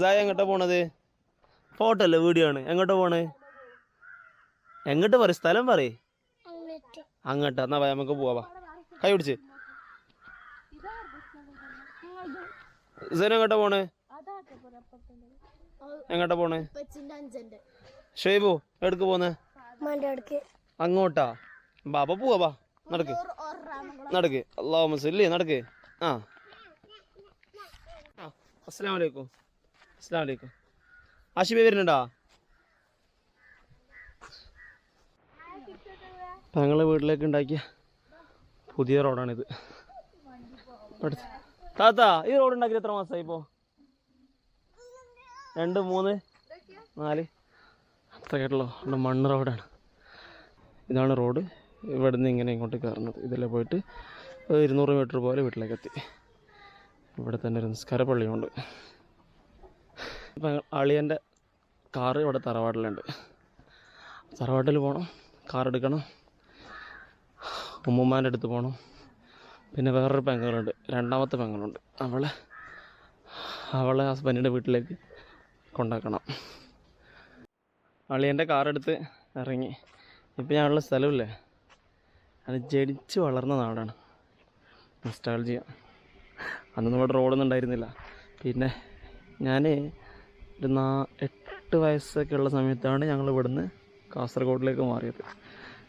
സായ എങ്ങോട്ടാ പോണത്? ഫോട്ടോ അല്ലേ, വീഡിയോ ആണ്. എങ്ങോട്ടാ പോണേ? എങ്ങോട്ട് പറ, സ്ഥലം പറയേ. അങ്ങോട്ടാ, എന്നാ നമുക്ക് പോവാ. കൈ പിടിച്ച്. എങ്ങോട്ടാ പോണേ? എങ്ങോട്ടാ പോണേ? ഷേബു എവിടക്ക് പോന്നെ? അങ്ങോട്ടാ. ബാബ പോവാ, നടക്ക് നടക്ക്. അല്ലാഹുമ്മ സല്ലി, നടക്ക്. അസ്സലാമു അലൈക്കും. അസ്സലാമു അലൈക്കും. ആഷിബേ വരുന്നുണ്ടാ? ഞങ്ങളെ വീട്ടിലേക്ക് ഉണ്ടാക്കിയ പുതിയ റോഡാണിത്. താത്ത, ഈ റോഡ് ഉണ്ടാക്കിയത് എത്ര മാസമായി ഇപ്പോൾ? 2, 3, 4 അത്രയായിട്ടുള്ളൂ. മണ്ണ് റോഡാണ്. ഇതാണ് റോഡ്. ഇവിടെ നിന്ന് ഇങ്ങനെ ഇങ്ങോട്ട് കയറുന്നത്. ഇതിലെ പോയിട്ട് 200 മീറ്റർ പോലെ വീട്ടിലേക്ക് എത്തി. ഇവിടെ തന്നെ ഒരു നിസ്കാര പള്ളിയുണ്ട്. ഇപ്പം അളിയൻ്റെ കാറ് ഇവിടെ തറവാട്ടിലുണ്ട്. തറവാട്ടിൽ പോകണം, കാർ എടുക്കണം, ഉമ്മുമ്മാൻ്റെ അടുത്ത് പോകണം. പിന്നെ വേറൊരു പെങ്ങളുണ്ട്, 2ാമത്തെ പെങ്ങളുണ്ട്. അവളെ ഹസ്ബൻഡിൻ്റെ വീട്ടിലേക്ക് കൊണ്ടാക്കണം. അളിയൻ്റെ കാറെടുത്ത് ഇറങ്ങി. ഇപ്പം ഞാനുള്ള സ്ഥലമില്ലേ, അത് ജനിച്ച് വളർന്ന നാടാണ്. നൊസ്റ്റാൾജിയ. അന്നൊന്നും ഇവിടെ റോഡൊന്നും ഉണ്ടായിരുന്നില്ല. പിന്നെ ഞാൻ ഒരു 8 വയസ്സൊക്കെ ഉള്ള സമയത്താണ് ഞങ്ങൾ ഇവിടുന്ന് കാസർഗോഡിലേക്ക് മാറിയത്.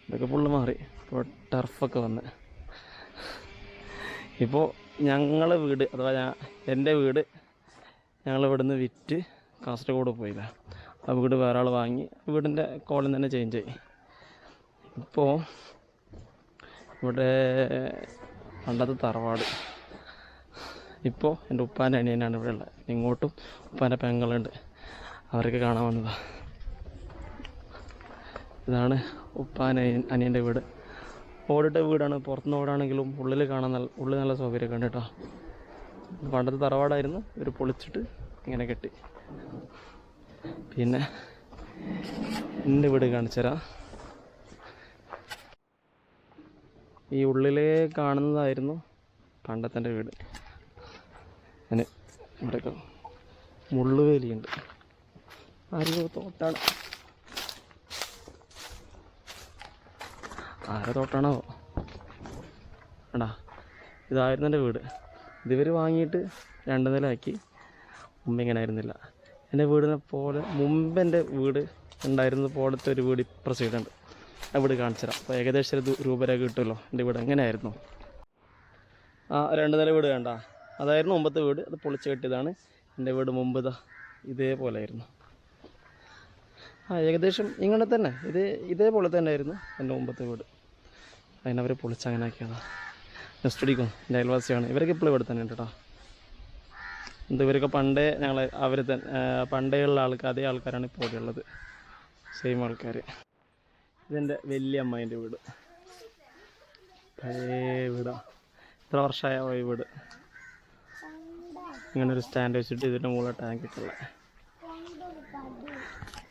ഇതൊക്കെ ഫുള്ള് മാറി. ഇപ്പോൾ ടർഫൊക്കെ വന്ന്. ഇപ്പോൾ ഞങ്ങളെ വീട്, അഥവാ എൻ്റെ വീട് ഞങ്ങളിവിടുന്ന് വിറ്റ് കാസർഗോഡ് പോയില്ല. ആ വീട് വേറെ ആൾ വാങ്ങി. വീടിൻ്റെ കോലം തന്നെ ചേഞ്ച് ആയി. ഇപ്പോൾ ഇവിടെ പണ്ടത്തെ തറവാട്. ഇപ്പോൾ എൻ്റെ ഉപ്പാൻ്റെ അനിയനാണ് ഇവിടെ ഉള്ളത്. ഇങ്ങോട്ടും ഉപ്പാൻ്റെ പെങ്ങളുണ്ട്, അവരൊക്കെ കാണാൻ വന്നതാണ്. ഇതാണ് ഉപ്പാൻ്റെ അനിയൻ്റെ വീട്. ഓടിട്ട വീടാണ്. പുറത്തുനിന്ന് ഓടാണെങ്കിലും ഉള്ളിൽ നല്ല സൗകര്യമൊക്കെ ഉണ്ട് കേട്ടോ. പണ്ടത്തെ തറവാടായിരുന്നു, ഇവർ പൊളിച്ചിട്ട് ഇങ്ങനെ കെട്ടി. പിന്നെ എൻ്റെ വീട് കാണിച്ചു തരാം. ഈ ഉള്ളിലേ കാണുന്നതായിരുന്നു പണ്ടത്തെ എൻ്റെ വീട്. അതിന് ഇവിടെയൊക്കെ മുള്ളുവേലിയുണ്ട്. ആരോ തോട്ടാണ്. ആരോ തോട്ടാണോ എടാ. ഇതായിരുന്നു എൻ്റെ വീട്. ഇതിവർ വാങ്ങിയിട്ട് 2 നിലയാക്കി. മുമ്പ് ഇങ്ങനെ ആയിരുന്നില്ല. എൻ്റെ വീടിനെ പോലെ മുമ്പ് എൻ്റെ വീട് ഉണ്ടായിരുന്നത് പോലത്തെ ഒരു വീട് ഇപ്പുറ സൈഡുണ്ട്. ആ വീട് കാണിച്ചു തരാം. അപ്പോൾ ഏകദേശം ഒരു രൂപരേഖ കിട്ടുമല്ലോ എൻ്റെ വീട് എങ്ങനെയായിരുന്നു. ആ 2 നില വീട് കണ്ട, അതായിരുന്നു മുമ്പത്തെ വീട്. അത് പൊളിച്ച് കെട്ടിയതാണ്. എൻ്റെ വീട് മുമ്പ് ഇതേപോലെ ആയിരുന്നു. ഏകദേശം ഇങ്ങനെ തന്നെ ഇതേപോലെ തന്നെ ആയിരുന്നു എൻ്റെ മുമ്പത്തെ വീട്. അതിനവർ പൊളിച്ച് അങ്ങനെ ആക്കിയതാണ്. നെക്സ്റ്റ് അടിക്കും. എൻ്റെ അയൽവാസിയാണ്. ഇവരൊക്കെ ഇപ്പോഴും ഇവിടെ തന്നെ ഉണ്ട് കേട്ടോ. ഇവരൊക്കെ പണ്ടേ അവർ പണ്ടേ ഉള്ള അതേ ആൾക്കാരാണ് ഇപ്പോൾ ഇവിടെ ഉള്ളത്. സെയിം ആൾക്കാർ. ഇതെൻ്റെ വലിയ അമ്മേൻ്റെ വീട്. പഴയ വീടാ. ഇത്ര വർഷമായ ഈ വീട്. ഇങ്ങനൊരു സ്റ്റാൻഡ് വെച്ചിട്ട് ഇതിൻ്റെ മുകളിൽ ടാങ്ക് ഇട്ടുള്ള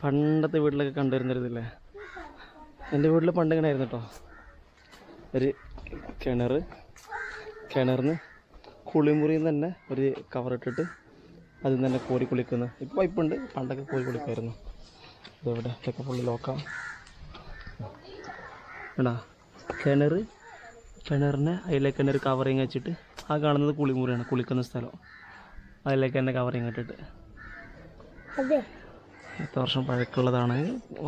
പണ്ടത്തെ വീട്ടിലൊക്കെ കണ്ടുവരുന്നൊരിതില്ലേ. എൻ്റെ വീട്ടിൽ പണ്ട് ഇങ്ങനെ ആയിരുന്നു കേട്ടോ. ഒരു കിണറിന് കുളിമുറിയിൽ തന്നെ ഒരു കവറിട്ടിട്ട് അതിൽ നിന്ന് തന്നെ കോരി കുളിക്കുന്നു. ഇപ്പോൾ പൈപ്പുണ്ട്, പണ്ടൊക്കെ കോരി കുളിക്കുമായിരുന്നു. ഇതെവിടെ ഇതൊക്കെ ഫുള്ള് ലോക്കാം. എടാ കിണറിനെ അതിലേക്ക് തന്നെ ഒരു കവറിങ് വെച്ചിട്ട്, ആ കാണുന്നത് കുളിമുറിയാണ്, കുളിക്കുന്ന സ്ഥലം. അതിലേക്ക് തന്നെ കവറിങ് ഇട്ടിട്ട്. എത്ര വർഷം പഴക്കമുള്ളതാണ്.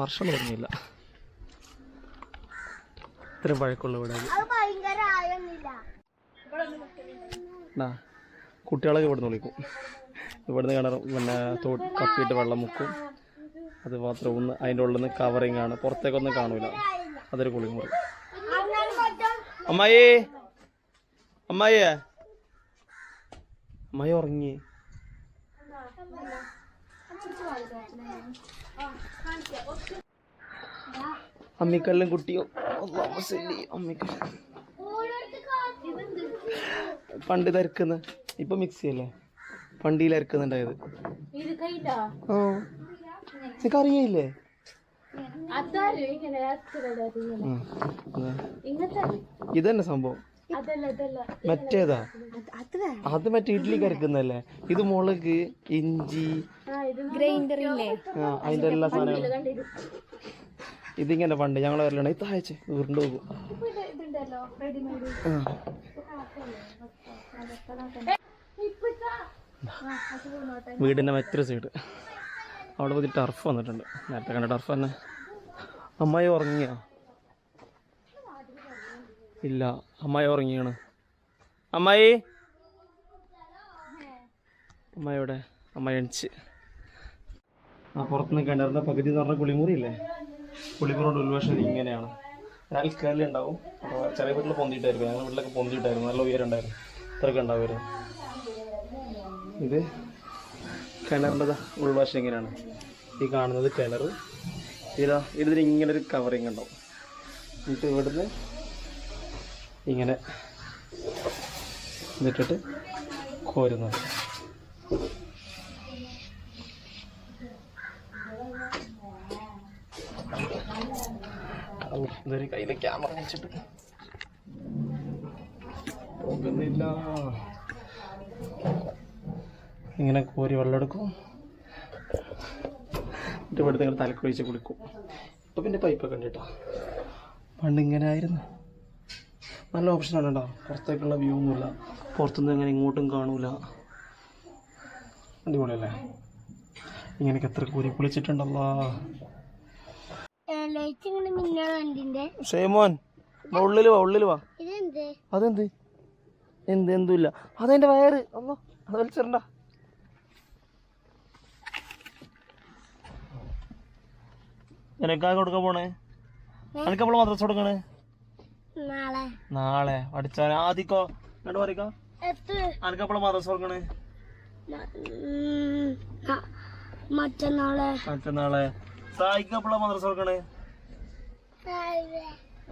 വർഷം തുടങ്ങിയില്ല, ഇത്രയും പഴക്കമുള്ള വീട്. കുട്ടികളൊക്കെ ഇവിടുന്ന് വിളിക്കും. ഇവിടുന്ന് കിണർ പിന്നെ കപ്പിയിട്ട് വെള്ളം മുക്കും. അത് മാത്രം അതിൻ്റെ ഉള്ളിൽ നിന്ന് കവറിങ് ആണ്, പുറത്തേക്കൊന്നും കാണൂല. അതൊരു കുളിമുറി. അമ്മായി ഉറങ്ങി. അമ്മിക്കെല്ലാം കുട്ടിയോ അമ്മിക്ക പണ്ട് ഇതരക്കുന്ന, ഇപ്പൊ മിക്സി അല്ലേ, പണ്ടിയിൽ അരക്കുന്നുണ്ടായത്. നിനക്ക് അറിയില്ലേ? ഇതന്നെ സംഭവം. മറ്റേതാ അത് മറ്റേ ഇഡ്ഡലി കരക്കുന്നല്ലേ. ഇത് മുളക്, ഇഞ്ചി, അതിന്റെ എല്ലാ സാധനങ്ങളും. ഇതിങ്ങനെ പണ്ട് ഞങ്ങൾ വരലാണ്. ഇത് താഴ്ച ഉരുണ്ട് പോകും. വീടിന്റെ മറ്റൊരു സൈഡ് അവിടെ പോയി ടർഫ് വന്നിട്ടുണ്ട്. നേരത്തെ കണ്ട ടർഫ് തന്നെ. അമ്മായി ഉറങ്ങിയ? ഇല്ല, അമ്മായി ഉറങ്ങിയാണ്. അമ്മായി അമ്മായിയുടെ അമ്മായി എണിച്ച് പുറത്തുനിന്ന് കിണറിന്റെ പകുതി എന്ന് പറഞ്ഞ കുളിമുറിയില്ലേ, കുളിമുറിയുടെ ഉൾവശം ഇങ്ങനെയാണ്. ഉണ്ടാവും. അപ്പോൾ ചെറിയ വീട്ടിൽ പൊന്തിയിട്ടായിരിക്കും. ഞങ്ങളുടെ വീട്ടിലൊക്കെ പൊന്തിയിട്ടായിരുന്നു. നല്ല ഉയരം ഉണ്ടായിരുന്നു. ഇത്രയൊക്കെ ഉണ്ടാവുമായിരുന്നു. ഇത് കിണറിൻ്റെ ഉൾവശം ഇങ്ങനെയാണ്. ഈ കാണുന്നത് കിണർ. ഇതിന് ഇങ്ങനെ ഒരു കവറിങ് ഉണ്ടാവും. എന്നിട്ട് ഇവിടുന്ന് ഇങ്ങനെ എന്നിട്ടിട്ട് കോരുന്നത്. ഇതൊരു കയ്യിലെ ക്യാമറ വെച്ചിട്ട് പോകുന്നില്ല. ഇങ്ങനെ കോരി വെള്ളം എടുക്കും. എന്നിട്ട് ഇവിടെ നിങ്ങൾ തലക്കൊഴിച്ച് കുളിക്കും. ഇപ്പം പിന്നെ പൈപ്പൊക്കെ ഉണ്ട് കേട്ടോ. പണ്ട് ഇങ്ങനെ ആയിരുന്നു. നല്ല ഓപ്ഷനാണ് കേട്ടോ. പുറത്തേക്കുള്ള വ്യൂ ഒന്നുമില്ല. പുറത്തുനിന്ന് അങ്ങനെ ഇങ്ങോട്ടും കാണൂല. അടിപൊളിയല്ലേ? ഇങ്ങനെയൊക്കെ എത്ര കോരി കുളിച്ചിട്ടുണ്ടല്ലോ. ഷേമോൻ ഉള്ളിൽ വാ, ഉള്ളിൽ വാ. അതെന്ത്? എന്തുമില്ല. അതെന്റെ വയറ്. അല്ലോ, അത് വലിച്ചിരണ്ട. നിനക്കാ കൊടുക്കാൻ പോണേ? എനിക്കപ്പോൾ മദ്രസ കൊടുക്കണേ? നാളെ പഠിച്ചാൽ ആദ്യക്കോ ഇങ്ങോട്ട് പറയിക്കോ. എനിക്കപ്പോൾ മദ്രസ കൊടുക്കണേ? മറ്റന്നാളെ. സായിക്കപ്പോഴാ മദ്രസ കൊടുക്കണേ?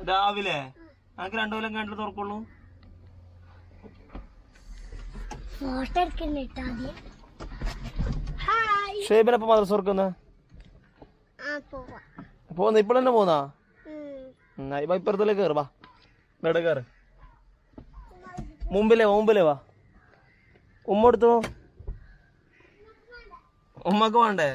രാവിലെ. എനിക്ക് 2 കൊല്ലം കണ്ടിട്ട് തുറക്കുള്ളൂ. ഷേബിനപ്പം മദ്രസ തുറക്കുന്ന പോന്ന? ഇപ്പോൾ തന്നെ പോന്നാ? ഇപ്പുറത്തിലേക്ക് കയറി വാ. ഇവിടെ കയറ്. മുമ്പിലേ വാ. ഉമ്മ എടുത്തോ. ഉമ്മക്ക് വേണ്ടേ?